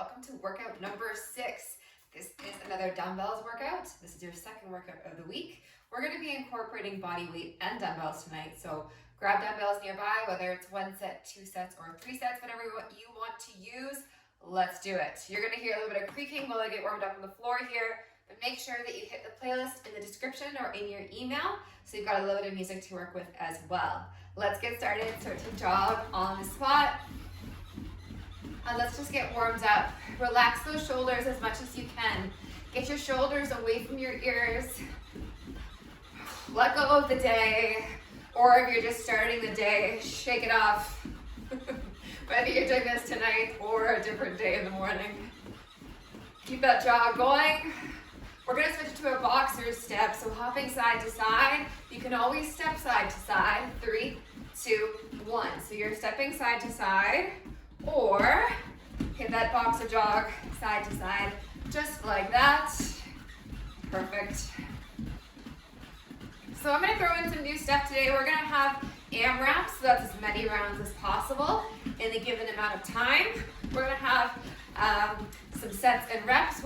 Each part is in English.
welcome to workout number 6. This is another dumbbells workout. This is your second workout of the week. We're going to be incorporating body weight and dumbbells tonight, so grab dumbbells nearby, whether it's 1 set, 2 sets, or 3 sets, whatever you want to use. Let's do it. You're going to hear a little bit of creaking while I get warmed up on the floor here, but make sure that you hit the playlist in the description or in your email, so you've got a little bit of music to work with as well. Let's get started. Start to jog on the spot. And let's just get warmed up. Relax those shoulders as much as you can. Get your shoulders away from your ears. Let go of the day. Or if you're just starting the day, shake it off. Whether you're doing this tonight or a different day in the morning. Keep that jog going. We're going to switch to a boxer step, so hopping side to side. You can always step side to side. 3, 2, 1. So you're stepping side to side, or hit that boxer jog side to side, just like that. Perfect. So I'm going to throw in some new stuff today. We're going to have AMRAPs, so that's as many rounds as possible in a given amount of time. We're going to have some sets and reps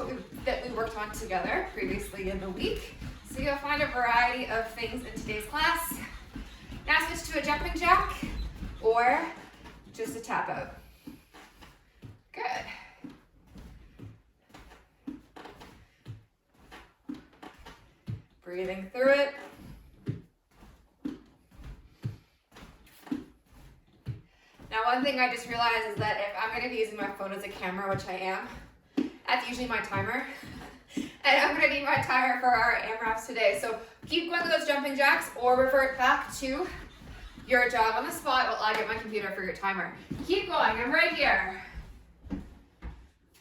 that we worked on together previously in the week. So you'll find a variety of things in today's class. Now switch to a jumping jack or just a tap out. Good. Breathing through it. Now, one thing I just realized is that if I'm going to be using my phone as a camera, which I am, that's usually my timer. And I'm going to need my timer for our AMRAPs today. So keep going with those jumping jacks or revert back to your jog on the spot while I get my computer for your timer. Keep going. I'm right here.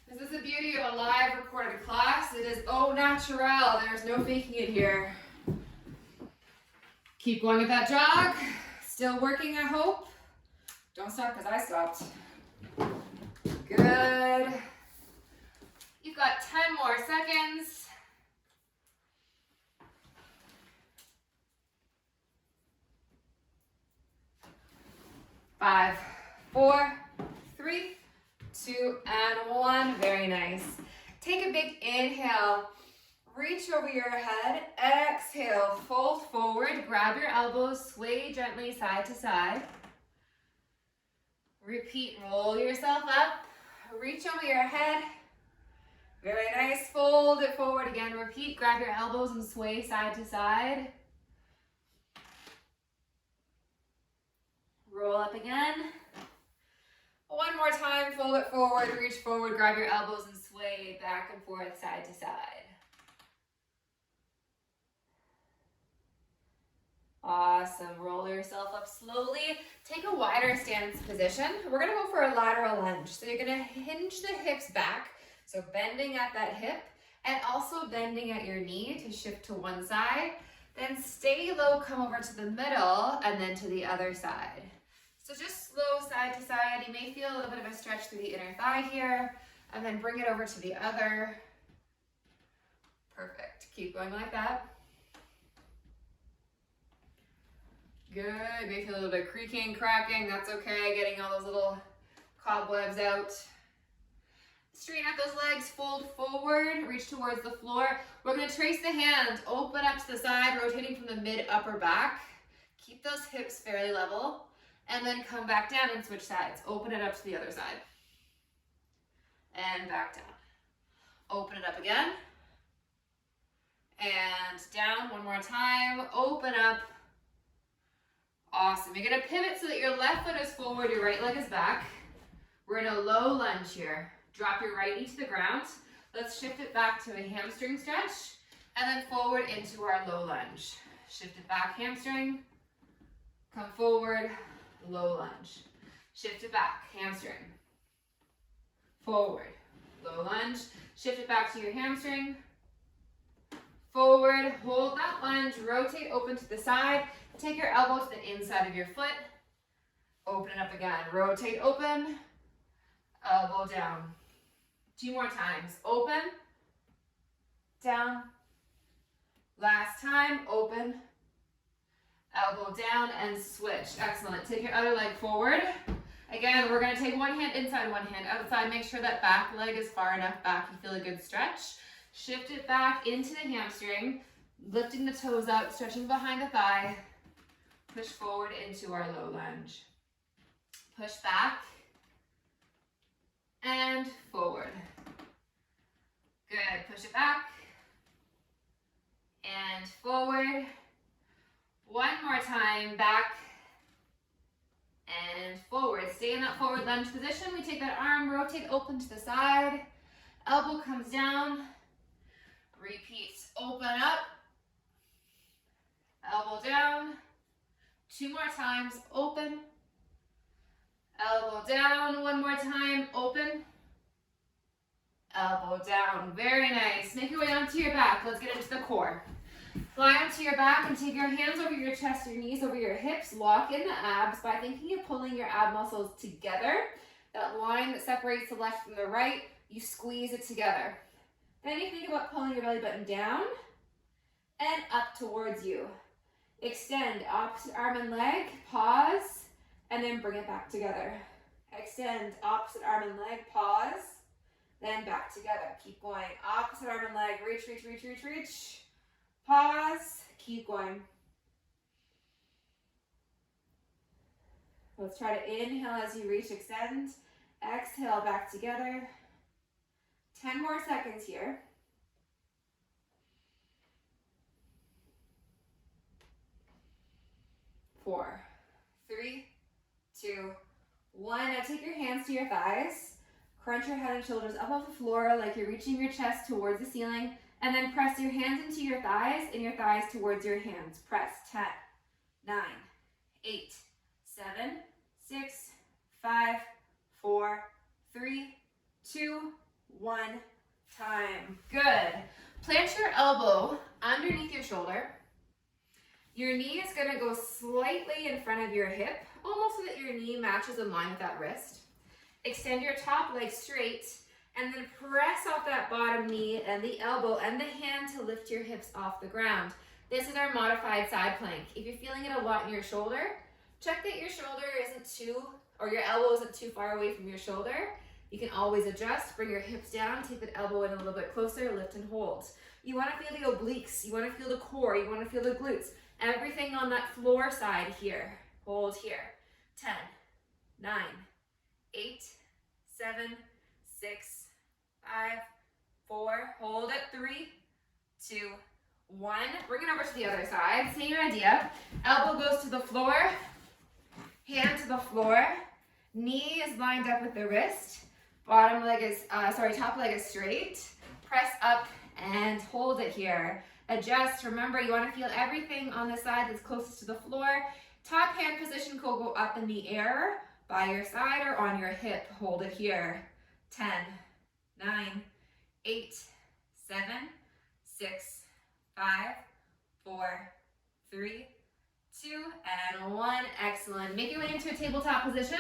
This is the beauty of a live recorded class. It is au naturel. There's no faking it here. Keep going with that jog. Still working, I hope. Don't stop because I stopped. Good. You've got 10 more seconds. 5, 4, 3, 2, and 1. Very nice. Take a big inhale. Reach over your head. Exhale. Fold forward. Grab your elbows. Sway gently side to side. Repeat. Roll yourself up. Reach over your head. Very nice. Fold it forward again. Repeat. Grab your elbows and sway side to side. Roll up again. One more time. Fold it forward. Reach forward. Grab your elbows and sway back and forth side to side. Awesome. Roll yourself up slowly. Take a wider stance position. We're going to go for a lateral lunge. So you're going to hinge the hips back. So bending at that hip and also bending at your knee to shift to one side. Then stay low, come over to the middle and then to the other side. So just slow side to side. You may feel a little bit of a stretch through the inner thigh here and then bring it over to the other. Perfect. Keep going like that. Good. You may feel a little bit of creaking, cracking. That's okay. Getting all those little cobwebs out. Straighten out those legs. Fold forward. Reach towards the floor. We're going to trace the hands. Open up to the side, rotating from the mid-upper back. Keep those hips fairly level. And then come back down and switch sides. Open it up to the other side. And back down. Open it up again. And down one more time. Open up. Awesome. You're going to pivot so that your left foot is forward, your right leg is back. We're in a low lunge here. Drop your right knee to the ground. Let's shift it back to a hamstring stretch and then forward into our low lunge. Shift it back, hamstring. Come forward, low lunge. Shift it back, hamstring. Forward, low lunge. Shift it back to your hamstring. Forward, hold that lunge, rotate open to the side. Take your elbow to the inside of your foot. Open it up again. Rotate open. Elbow down. 2 more times. Open. Down. Last time. Open. Elbow down and switch. Excellent. Take your other leg forward Again, we're gonna take one hand inside, one hand outside. Make sure that back leg is far enough back. You feel a good stretch. Shift it back into the hamstring, lifting the toes up, stretching behind the thigh. Push forward into our low lunge. Push back and forward. Good, push it back and forward. One more time, back and forward. Stay in that forward lunge position. We take that arm, rotate open to the side. Elbow comes down. Repeat, open up. Elbow down. 2 more times, open. Elbow down, 1 more time, open. Elbow down, very nice. Make your way onto your back. Let's get into the core. Fly onto your back and take your hands over your chest, your knees over your hips. Lock in the abs by thinking of pulling your ab muscles together. That line that separates the left from the right, you squeeze it together. Then you think about pulling your belly button down and up towards you. Extend opposite arm and leg, pause, and then bring it back together. Extend opposite arm and leg, pause, then back together. Keep going. Opposite arm and leg, reach, reach, reach, reach, reach. Pause, keep going. Let's try to inhale as you reach, extend. Exhale, back together. 10 more seconds here. 4, 3, 2, 1. Now take your hands to your thighs. Crunch your head and shoulders up off the floor like you're reaching your chest towards the ceiling. And then press your hands into your thighs and your thighs towards your hands. Press. 10, 9, 8, 7, 6, 5, 4, 3, 2, 1. Time. Good. Plant your elbow underneath your shoulder. Your knee is going to go slightly in front of your hip, almost so that your knee matches in line with that wrist. Extend your top leg straight, and then press off that bottom knee and the elbow and the hand to lift your hips off the ground. This is our modified side plank. If you're feeling it a lot in your shoulder, check that your shoulder isn't too, or your elbow isn't too far away from your shoulder. You can always adjust, bring your hips down, take that elbow in a little bit closer, lift and hold. You want to feel the obliques, you want to feel the core, you want to feel the glutes. Everything on that floor side here. Hold here. 10, 9, 8, 7, 6, 5, 4. Hold it. 3, 2, 1. Bring it over to the other side. Same idea. Elbow goes to the floor. Hand to the floor. Knee is lined up with the wrist. Top leg is straight. Press up and hold it here. Adjust. Remember, you want to feel everything on the side that's closest to the floor. Top hand position could go up in the air by your side or on your hip. Hold it here. 10, 9, 8, 7, 6, 5, 4, 3, 2, and 1. Excellent. Make your way into a tabletop position.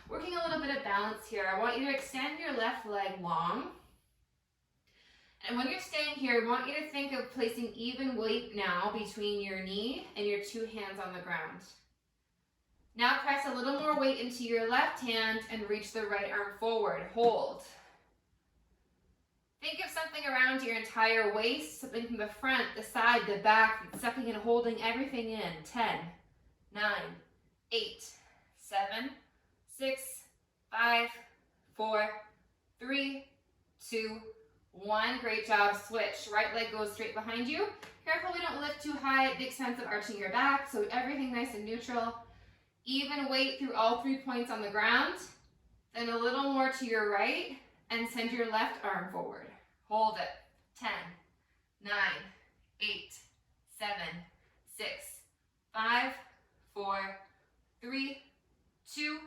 Working a little bit of balance here. I want you to extend your left leg long. And when you're staying here, I want you to think of placing even weight now between your knee and your 2 hands on the ground. Now press a little more weight into your left hand and reach the right arm forward. Hold. Think of something around your entire waist, something from the front, the side, the back, sucking and holding everything in. 10, 9, 8, 7, 6, 5, 4, 3, 2, 1. Great job. Switch. Right leg goes straight behind you. Careful we don't lift too high at the expense of arching your back, so everything nice and neutral. Even weight through all 3 points on the ground. Then a little more to your right, and send your left arm forward. Hold it. 10, 9, 8, 7, 6, 5, 4, 3, 2,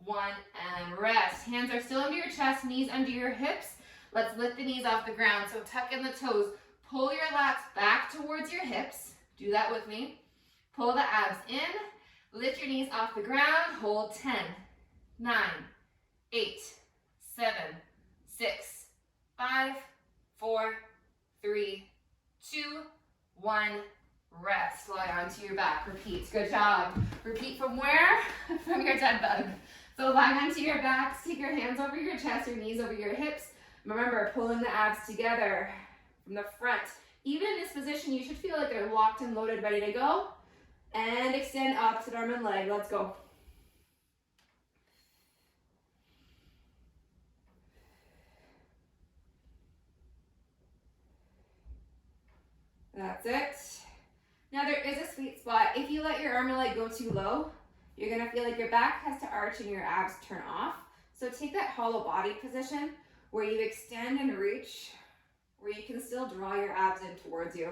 1, and rest. Hands are still under your chest, knees under your hips. Let's lift the knees off the ground. So tuck in the toes. Pull your lats back towards your hips. Do that with me. Pull the abs in. Lift your knees off the ground. Hold 10, 9, 8, 7, 6, 5, 4, 3, 2, 1. Rest. Lie onto your back. Repeat. Good job. Repeat from where? From your dead bug. So lie onto your backs, take your hands over your chest, your knees over your hips. Remember, pulling the abs together from the front. Even in this position, you should feel like they're locked and loaded, ready to go. And extend opposite arm and leg. Let's go. That's it. Now there is a sweet spot. If you let your arm and leg go too low, you're gonna feel like your back has to arch and your abs turn off. So take that hollow body position where you extend and reach, where you can still draw your abs in towards you.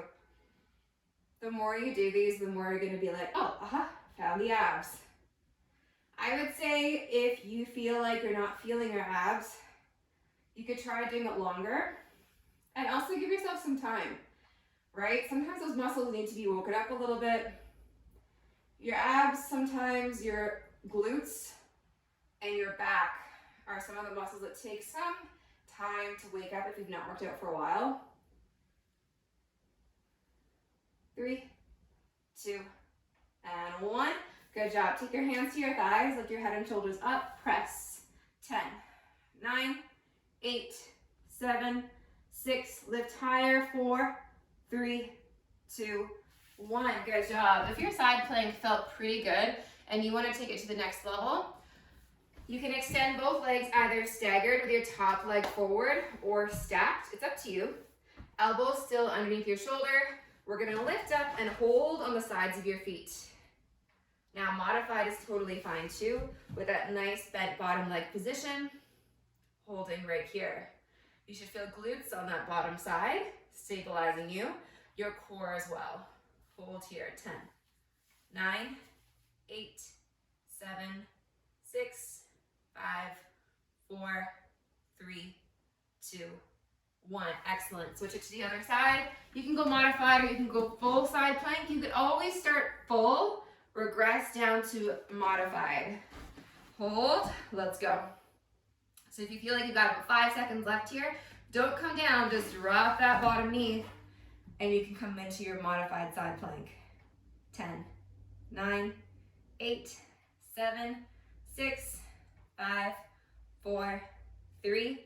The more you do these, the more you're gonna be like, oh, found the abs. I would say if you feel like you're not feeling your abs, you could try doing it longer and also give yourself some time, right? Sometimes those muscles need to be woken up a little bit. Your abs, sometimes your glutes and your back are some of the muscles that take some time to wake up if you've not worked out for a while. 3, 2, and 1. Good job. Take your hands to your thighs, lift your head and shoulders up, press. 10, 9, 8, 7, 6, lift higher, 4, 3, 2, 1. Good job. If your side plank felt pretty good and you want to take it to the next level, you can extend both legs either staggered with your top leg forward or stacked. It's up to you. Elbows still underneath your shoulder. We're going to lift up and hold on the sides of your feet. Now modified is totally fine too, with that nice bent bottom leg position, holding right here. You should feel glutes on that bottom side, stabilizing you, your core as well. Hold here, 10, 9, 8, 7, 6, 5, 4, 3, 2, 1. Excellent. Switch it to the other side. You can go modified or you can go full side plank. You could always start full, regress down to modified. Hold. Let's go. So if you feel like you've got about 5 seconds left here, don't come down. Just drop that bottom knee and you can come into your modified side plank. 10, 9, 8, 7, 6, 5, 4, 3,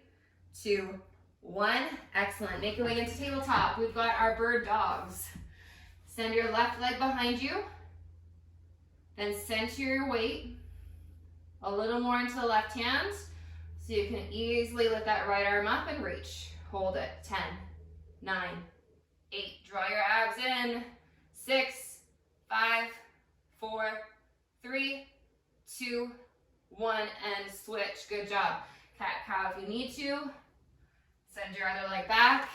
2, 1. Excellent. Make your way into tabletop. We've got our bird dogs. Send your left leg behind you. Then center your weight a little more into the left hand so you can easily lift that right arm up and reach. Hold it. 10, 9, 8. Draw your abs in. 6, 5, 4, 3, 2, 1, and switch. Good job. Cat-cow if you need to. Send your other leg back.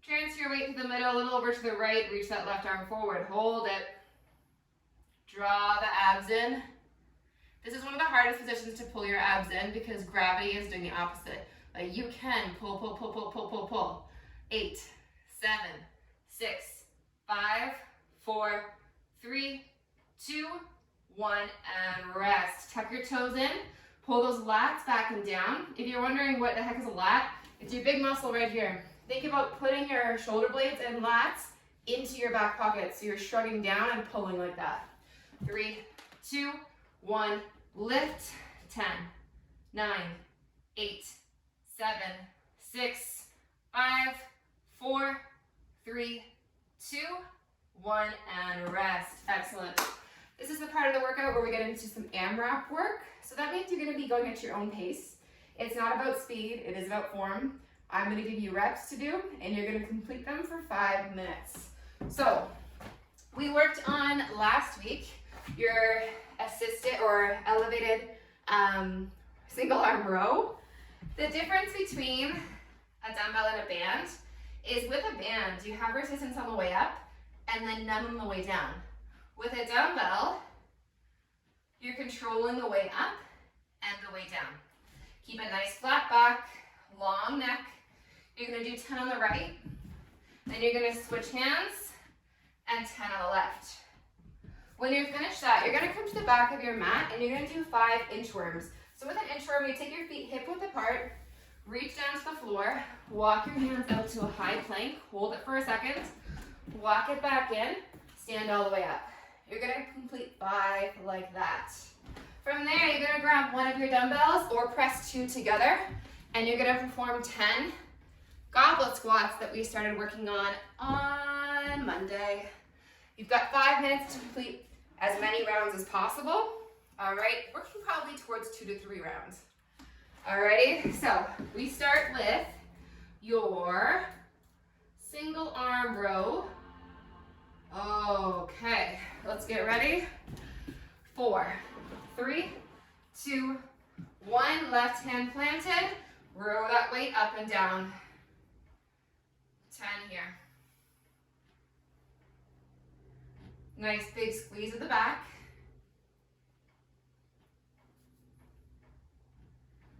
Transfer your weight to the middle, a little over to the right. Reach that left arm forward. Hold it. Draw the abs in. This is one of the hardest positions to pull your abs in because gravity is doing the opposite. Like you can pull, pull, pull, pull, pull, pull, pull. 8, 7, 6, 5, 4, 3, 2, 1, and rest. Tuck your toes in. Pull those lats back and down. If you're wondering what the heck is a lat, it's your big muscle right here. Think about putting your shoulder blades and lats into your back pocket. So you're shrugging down and pulling like that. 3, 2, 1, lift. 10, 9, 8, 7, 6, 5, 4, 3, 2, 1, and rest. Excellent. This is the part of the workout where we get into some AMRAP work. So that means you're going to be going at your own pace. It's not about speed, it is about form. I'm going to give you reps to do, and you're going to complete them for 5 minutes. So we worked on last week your assisted or elevated single arm row. The difference between a dumbbell and a band is with a band, you have resistance on the way up and then none on the way down. With a dumbbell, you're controlling the way up and the way down. Keep a nice flat back, long neck. You're gonna do 10 on the right, then you're gonna switch hands and 10 on the left. When you're finished that, you're gonna come to the back of your mat and you're gonna do 5 inchworms. So with an inchworm, you take your feet hip width apart, reach down to the floor, walk your hands out to a high plank, hold it for a second, walk it back in, stand all the way up. You're gonna complete 5 like that. From there, you're gonna grab one of your dumbbells or press 2 together, and you're gonna perform 10 goblet squats that we started working on Monday. You've got 5 minutes to complete as many rounds as possible. All right, working probably towards 2 to 3 rounds. Alrighty, so we start with your single arm row. Okay, let's get ready. 4, 3, 2, 1. Left hand planted. Row that weight up and down. 10 here. Nice big squeeze at the back.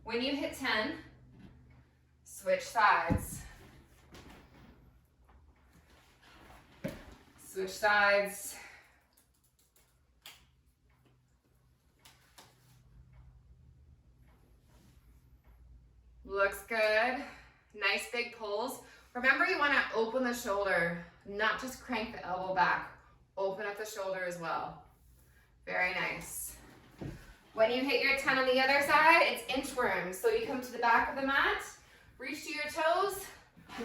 When you hit 10, switch sides. Switch sides. Looks good. Nice big pulls. Remember, you want to open the shoulder, not just crank the elbow back. Open up the shoulder as well. Very nice. When you hit your 10 on the other side, it's inchworms. So you come to the back of the mat, reach to your toes,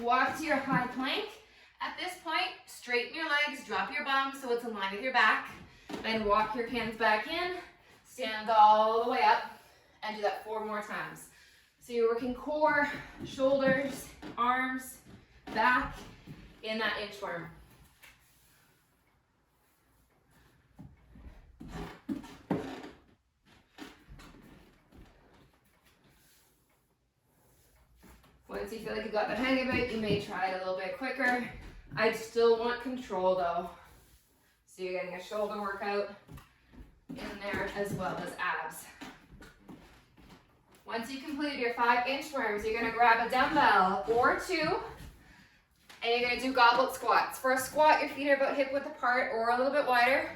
walk to your high plank. At this point, straighten your legs, drop your bum so it's in line with your back. Then walk your hands back in, stand all the way up, and do that 4 more times. So you're working core, shoulders, arms, back in that inchworm. Once you feel like you got the hang of it, you may try it a little bit quicker. I still want control though. So you're getting a shoulder workout in there as well as abs. Once you completed your 5 inchworms, you're gonna grab a dumbbell or 2, and you're gonna do goblet squats. For a squat, your feet are about hip width apart or a little bit wider.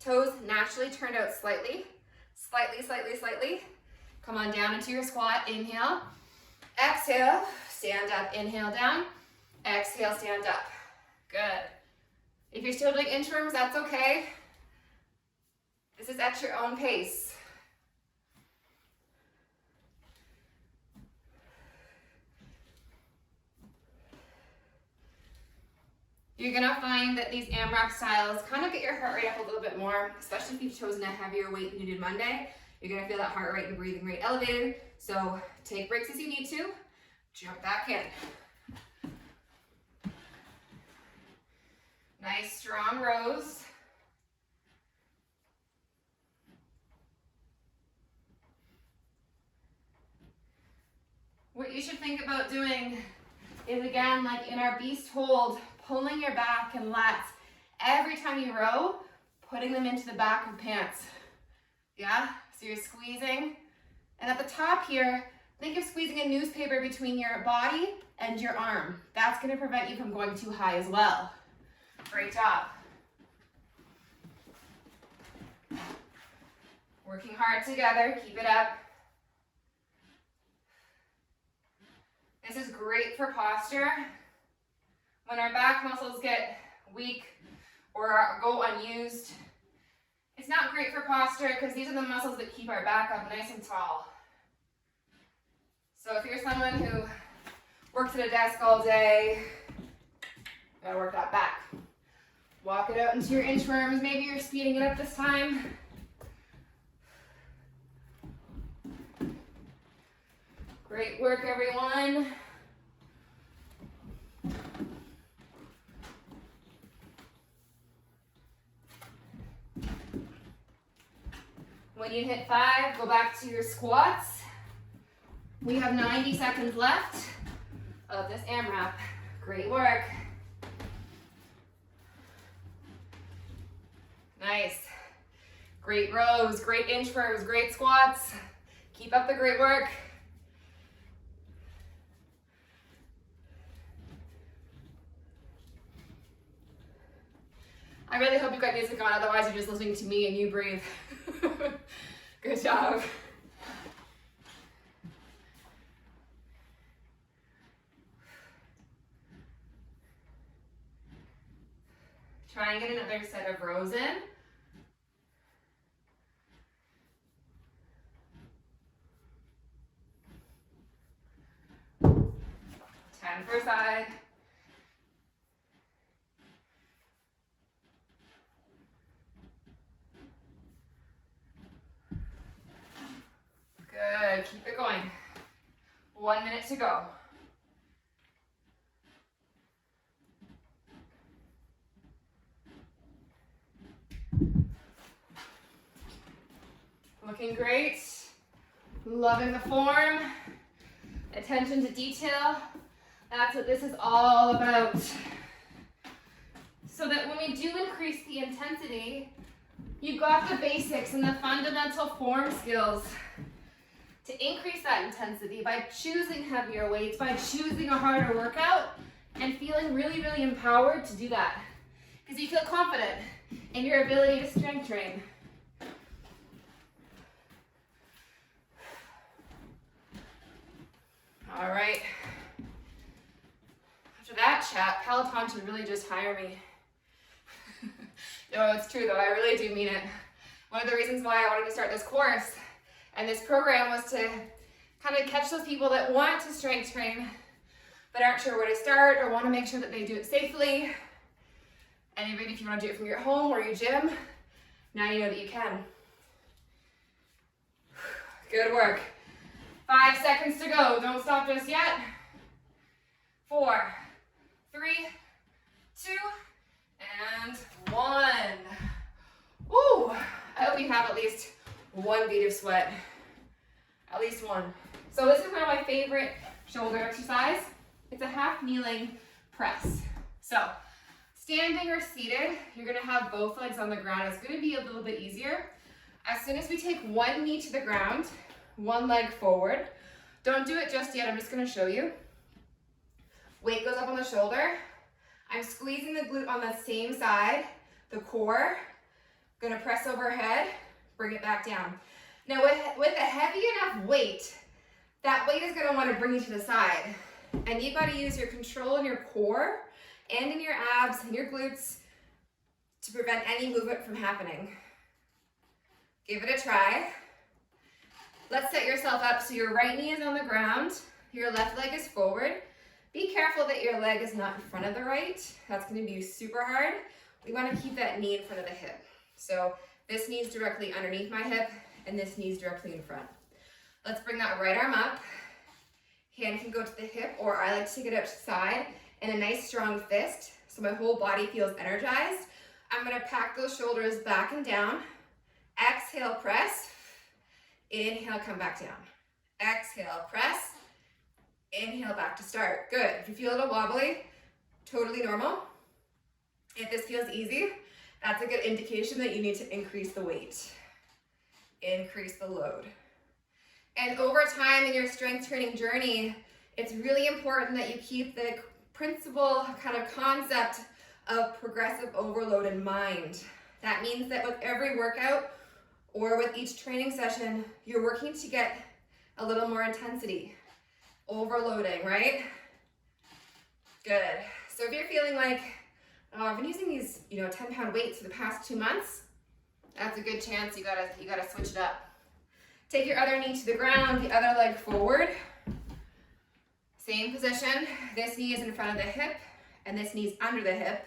Toes naturally turned out slightly. Slightly. Come on down into your squat, inhale. Exhale, stand up, inhale down. Exhale, stand up. Good. If you're still doing inchworms, that's okay. This is at your own pace. You're gonna find that these AMRAP styles kind of get your heart rate up a little bit more, especially if you've chosen a heavier weight than you did Monday. You're gonna feel that heart rate and breathing rate elevated. So take breaks as you need to, jump back in. Nice strong rows. What you should think about doing is, again, like in our beast hold, pulling your back and lats every time you row, putting them into the back of the pants. Yeah, so you're squeezing. And at the top here, think of squeezing a newspaper between your body and your arm. That's gonna prevent you from going too high as well. Great job. Working hard together, keep it up. This is great for posture. When our back muscles get weak or go unused, it's not great for posture because these are the muscles that keep our back up nice and tall. So if you're someone who works at a desk all day, gotta work that back. Walk it out into your inchworms. Maybe you're speeding it up this time. Great work, everyone. When you hit 5, go back to your squats. We have 90 seconds left of this AMRAP. Great work. Nice. Great rows, great inchworms, great squats. Keep up the great work. I really hope you got music on, otherwise you're just listening to me and you breathe. Good job. Try and get another set of rows in. And first side. Good, keep it going. 1 minute to go. Looking great. Loving the form. Attention to detail. That's what this is all about. So that when we do increase the intensity, you've got the basics and the fundamental form skills to increase that intensity by choosing heavier weights, by choosing a harder workout, and feeling really, really empowered to do that. Because you feel confident in your ability to strength train. All right. After that chat, Peloton should really just hire me. No, it's true though, I really do mean it. One of the reasons why I wanted to start this course and this program was to kind of catch those people that want to strength train but aren't sure where to start or want to make sure that they do it safely. And even if you want to do it from your home or your gym, now you know that you can. Good work. 5 seconds to go. Don't stop just yet. 4, 3, 2, and 1. Woo! I hope you have at least 1 bead of sweat. At least 1. So this is one of my favorite shoulder exercise. It's a half kneeling press. So standing or seated, you're gonna have both legs on the ground. It's gonna be a little bit easier. As soon as we take 1 knee to the ground, 1 leg forward. Don't do it just yet, I'm just gonna show you. Weight goes up on the shoulder. I'm squeezing the glute on the same side, the core. Gonna press overhead, bring it back down. Now with a heavy enough weight, that weight is gonna wanna bring you to the side. And you've gotta use your control in your core and in your abs and your glutes to prevent any movement from happening. Give it a try. Let's set yourself up so your right knee is on the ground, your left leg is forward. Be careful that your leg is not in front of the right. That's gonna be super hard. We wanna keep that knee in front of the hip. So this knee is directly underneath my hip and this knee is directly in front. Let's bring that right arm up. Hand can go to the hip, or I like to take it out to the side in a nice strong fist so my whole body feels energized. I'm gonna pack those shoulders back and down. Exhale, press. Inhale, come back down. Exhale, press. Inhale, back to start. Good. If you feel a little wobbly, totally normal. If this feels easy, that's a good indication that you need to increase the weight. Increase the load. And over time in your strength training journey, it's really important that you keep the principle kind of concept of progressive overload in mind. That means that with every workout or with each training session, you're working to get a little more intensity. Overloading, right? Good. So if you're feeling like, oh, I've been using these, 10-pound weights for the past 2 months, that's a good chance you gotta switch it up. Take your other knee to the ground, the other leg forward. Same position. This knee is in front of the hip, and this knee is under the hip.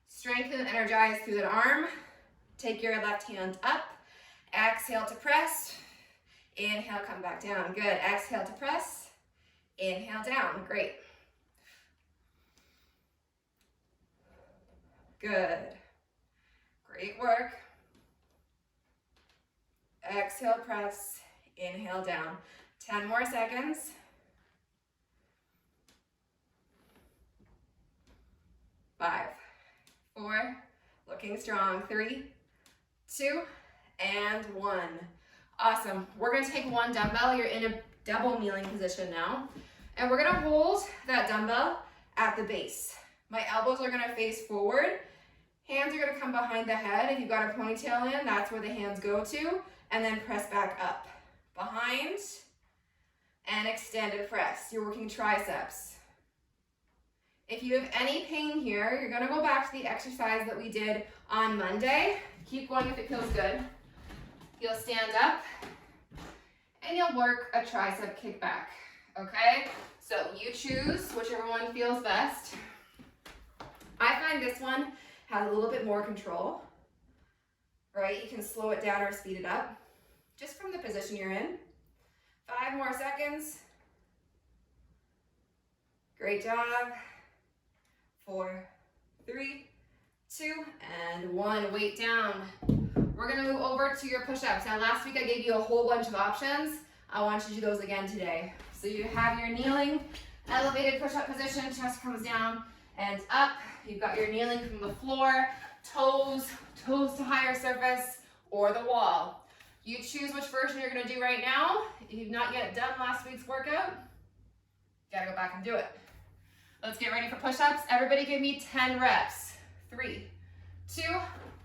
Strengthen and energize through that arm. Take your left hand up. Exhale to press. Inhale, come back down. Good. Exhale to press. Inhale down. Great. Good. Great work. Exhale, press. Inhale down. 10 more seconds. 5, 4, looking strong. 3, 2, and 1. Awesome. We're going to take 1 dumbbell. You're in a double kneeling position now. And we're going to hold that dumbbell at the base. My elbows are going to face forward. Hands are going to come behind the head. If you've got a ponytail in, that's where the hands go to. And then press back up. Behind and extended press. You're working triceps. If you have any pain here, you're going to go back to the exercise that we did on Monday. Keep going if it feels good. You'll stand up and you'll work a tricep kickback, okay? So you choose whichever one feels best. I find this one has a little bit more control, right? You can slow it down or speed it up just from the position you're in. 5 more seconds. Great job. 4, 3, 2, and 1. Weight down. We're gonna move over to your push-ups. Now last week I gave you a whole bunch of options. I want you to do those again today. So you have your kneeling, elevated push-up position, chest comes down and up. You've got your kneeling from the floor, toes to higher surface or the wall. You choose which version you're gonna do right now. If you've not yet done last week's workout, you gotta go back and do it. Let's get ready for push-ups. Everybody give me 10 reps. 3, 2,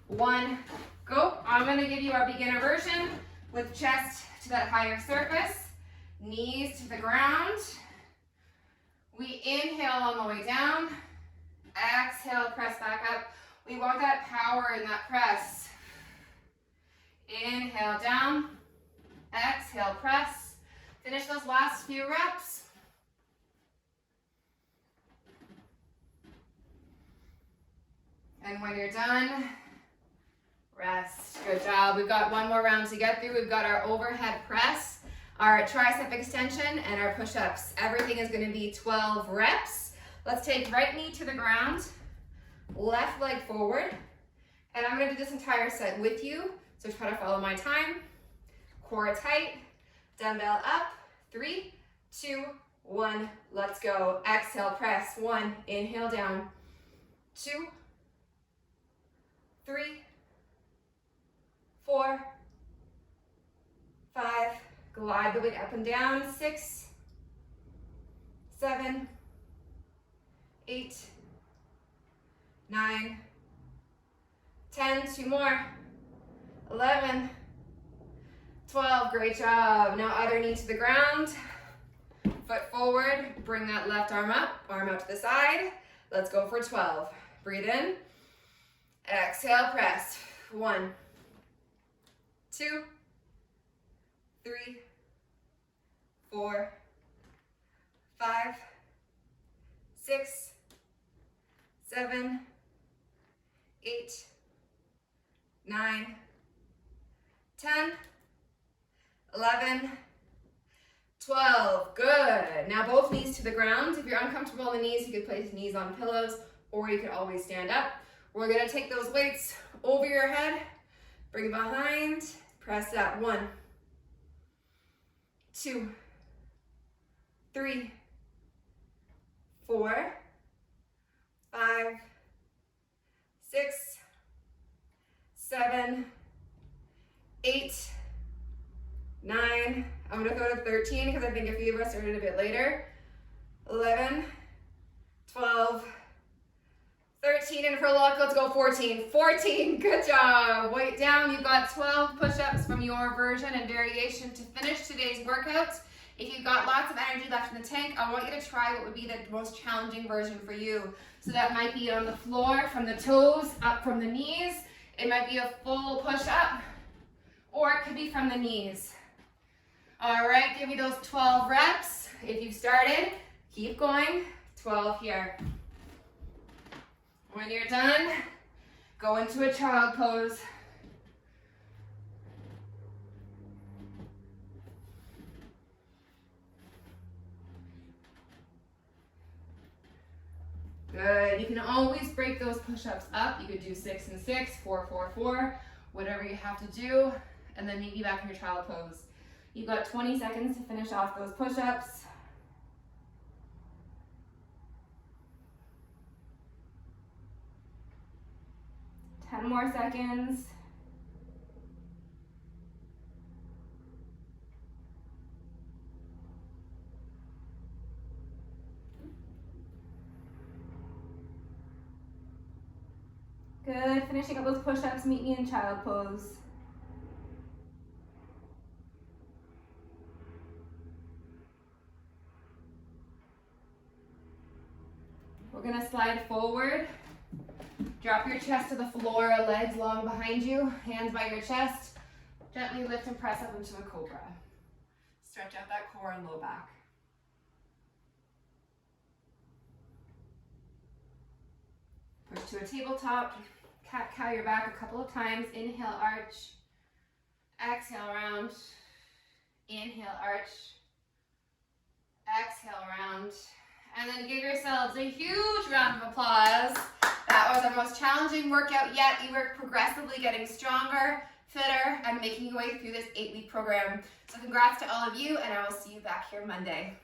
1, go. I'm gonna give you our beginner version with chest to that higher surface, knees to the ground. We inhale on the way down, exhale, press back up. We want that power in that press. Inhale down, exhale, press. Finish those last few reps. And when you're done, rest. Good job. We've got one more round to get through. We've got our overhead press, our tricep extension, and our push-ups. Everything is going to be 12 reps. Let's take right knee to the ground, left leg forward, and I'm going to do this entire set with you. So try to follow my time. Core tight, dumbbell up. 3, 2, 1. Let's go. Exhale, press. 1, inhale down. 2, 3, 4, 5, glide the weight up and down. 6, 7, 8, 9, 10, 2 more, 11, 12, great job. Now other knee to the ground, foot forward, bring that left arm up, arm out to the side. Let's go for 12. Breathe in, exhale, press. 1, 2, 3, 4, 5, 6, 7, 8, 9, 10, 11, 12. Good. Now both knees to the ground. If you're uncomfortable in the knees, you could place knees on pillows, or you could always stand up. We're gonna take those weights over your head, bring it behind, press up. 1, 2, 3, 4, 5, 6, 7, 8, 9. I'm gonna go to 13 because I think a few of us started a bit later. 11, 12, 13, and for luck, let's go 14. 14, good job. Weight down, you've got 12 push-ups from your version and variation to finish today's workout. If you've got lots of energy left in the tank, I want you to try what would be the most challenging version for you. So that might be on the floor, from the toes, up from the knees. It might be a full push-up, or it could be from the knees. All right, give me those 12 reps. If you've started, keep going. 12 here. When you're done, go into a child pose. Good. You can always break those push-ups up. You could do 6 and 6, 4, 4, 4, whatever you have to do, and then meet you back in your child pose. You've got 20 seconds to finish off those push-ups. Ten more seconds. Good, finishing up those push-ups, meet me in child pose. We're gonna slide forward. Drop your chest to the floor, legs long behind you, hands by your chest. Gently lift and press up into a cobra. Stretch out that core and low back. to a tabletop. Cat-cow your back a couple of times. Inhale, arch. Exhale, round. Inhale, arch. Exhale, round. And then give yourselves a huge round of applause. That was our most challenging workout yet. You were progressively getting stronger, fitter, and making your way through this 8-week program. So congrats to all of you, and I will see you back here Monday.